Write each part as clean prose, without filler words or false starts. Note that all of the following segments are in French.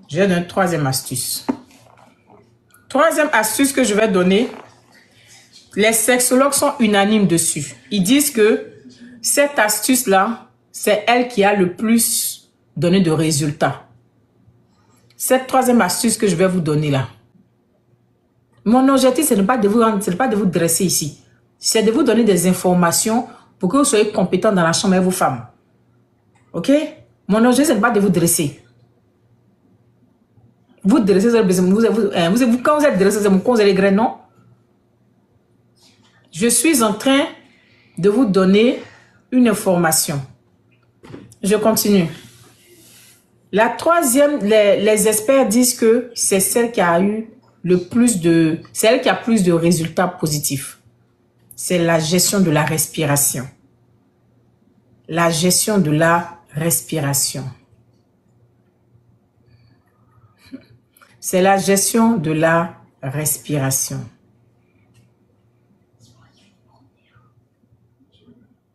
Je vais donner une troisième astuce. Troisième astuce que je vais donner, les sexologues sont unanimes dessus. Ils disent que cette astuce-là, c'est elle qui a le plus donné de résultats. Cette troisième astuce que je vais vous donner là, mon objectif, ce n'est pas de vous dresser ici. C'est de vous donner des informations pour que vous soyez compétents dans la chambre avec vos femmes. Ok? Mon objectif, ce n'est pas de vous dresser. Vous dressez, quand vous êtes dressé, c'est quand vous avez les graines, non? Je suis en train de vous donner une information. Je continue. La troisième, les experts disent que c'est celle qui a eu c'est elle qui a plus de résultats positifs. C'est la gestion de la respiration. La gestion de la respiration. C'est la gestion de la respiration.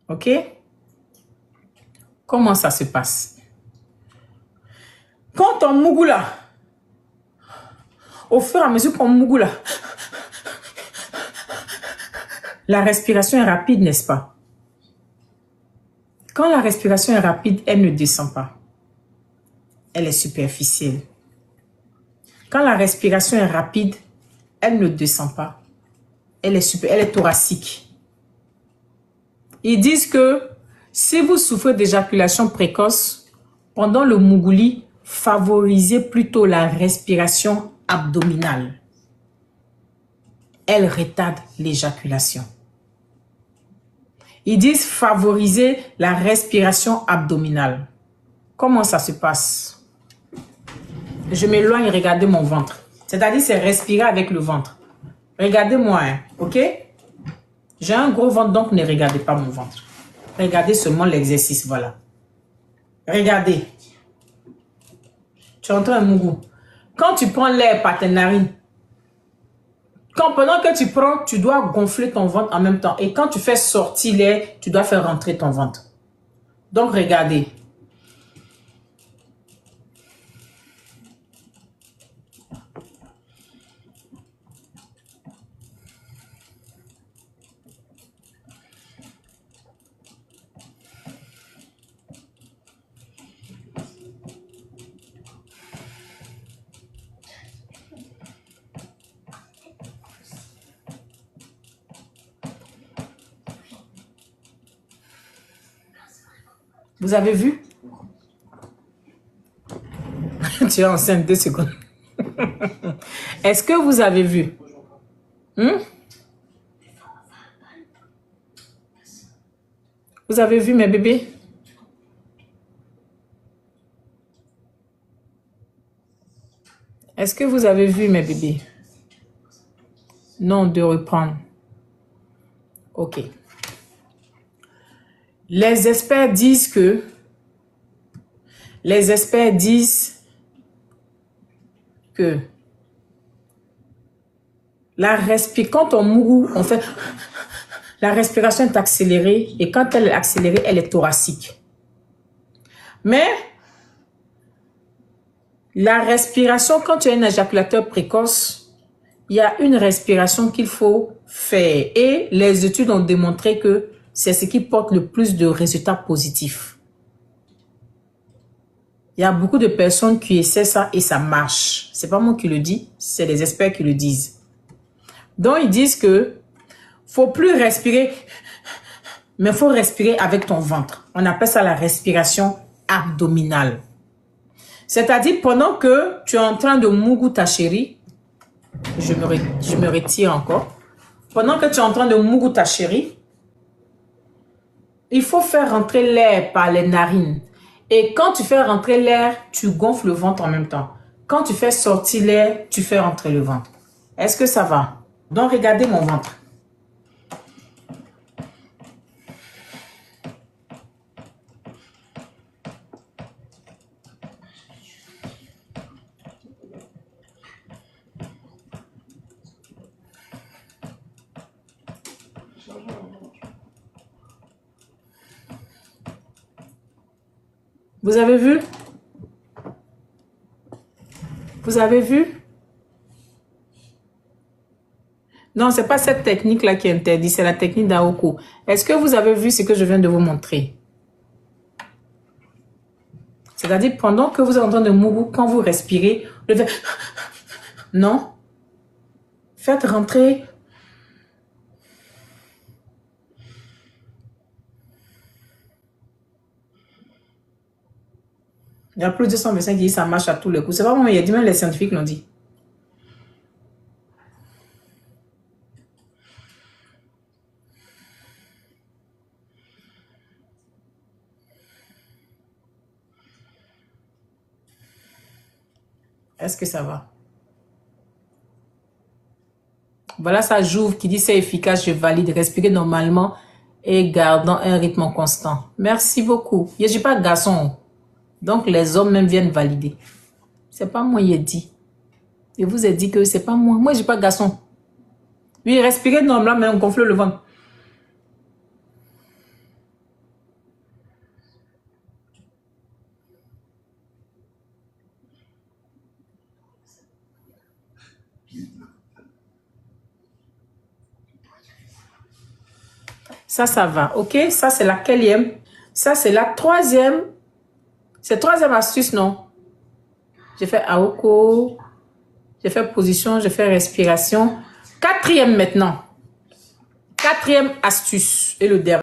OK? Comment ça se passe? Quand on mougou là, au fur et à mesure qu'on mougou là, la respiration est rapide, n'est-ce pas? Quand la respiration est rapide, elle ne descend pas. Elle est superficielle. Quand la respiration est rapide, elle ne descend pas. Elle est thoracique. Ils disent que si vous souffrez d'éjaculation précoce, pendant le mougouli, favorisez plutôt la respiration abdominale. Elle retarde l'éjaculation. Ils disent favoriser la respiration abdominale. Comment ça se passe? Je m'éloigne, regardez mon ventre. C'est-à-dire, c'est respirer avec le ventre. Regardez-moi, hein, ok? J'ai un gros ventre, donc ne regardez pas mon ventre. Regardez seulement l'exercice, voilà. Regardez. Tu entends un mougou. Quand tu prends l'air par tes narines, pendant que tu prends, tu dois gonfler ton ventre en même temps. Et quand tu fais sortir l'air, tu dois faire rentrer ton ventre. Donc, regardez. Vous avez vu? Tu es enceinte 2 secondes. Est-ce que vous avez vu? Vous avez vu mes bébés? Est-ce que vous avez vu mes bébés? Non, de reprendre. Ok. Les experts disent que quand on mourut, on fait la respiration est accélérée et quand elle est accélérée, elle est thoracique. Mais la respiration, quand tu es un éjaculateur précoce, il y a une respiration qu'il faut faire et les études ont démontré que c'est ce qui porte le plus de résultats positifs. Il y a beaucoup de personnes qui essaient ça et ça marche. C'est pas moi qui le dis, c'est les experts qui le disent. Donc, ils disent que faut plus respirer, mais faut respirer avec ton ventre. On appelle ça la respiration abdominale. C'est-à-dire, pendant que tu es en train de mougou ta chérie, je me retire encore. Pendant que tu es en train de mougou ta chérie, il faut faire rentrer l'air par les narines. Et quand tu fais rentrer l'air, tu gonfles le ventre en même temps. Quand tu fais sortir l'air, tu fais rentrer le ventre. Est-ce que ça va? Donc, regardez mon ventre. Vous avez vu? Vous avez vu? Non, c'est pas cette technique-là qui est interdite, c'est la technique d'Aoko. Est-ce que vous avez vu ce que je viens de vous montrer? C'est-à-dire, pendant que vous êtes en train de mourir, quand vous respirez, vous faites... Non. Faites rentrer... Il y a plus de 225 qui disent que ça marche à tous les coups. C'est pas moi, il y a dit même les scientifiques l'ont dit. Est-ce que ça va? Voilà, ça j'ouvre qui dit c'est efficace, je valide. Respirez normalement et gardant un rythme constant. Merci beaucoup. Je ne suis pas garçon. Donc les hommes même viennent valider. C'est pas moi, il est dit. Je vous ai dit que c'est pas moi. Moi, je ne suis pas garçon. Oui, respirez normalement, mais on gonfle le ventre. Ça va. OK? Ça, c'est la quatrième. Ça, c'est la troisième. C'est troisième astuce, non? J'ai fait Aoko. J'ai fait position, j'ai fait respiration. Quatrième maintenant. Quatrième astuce. Et le dernier.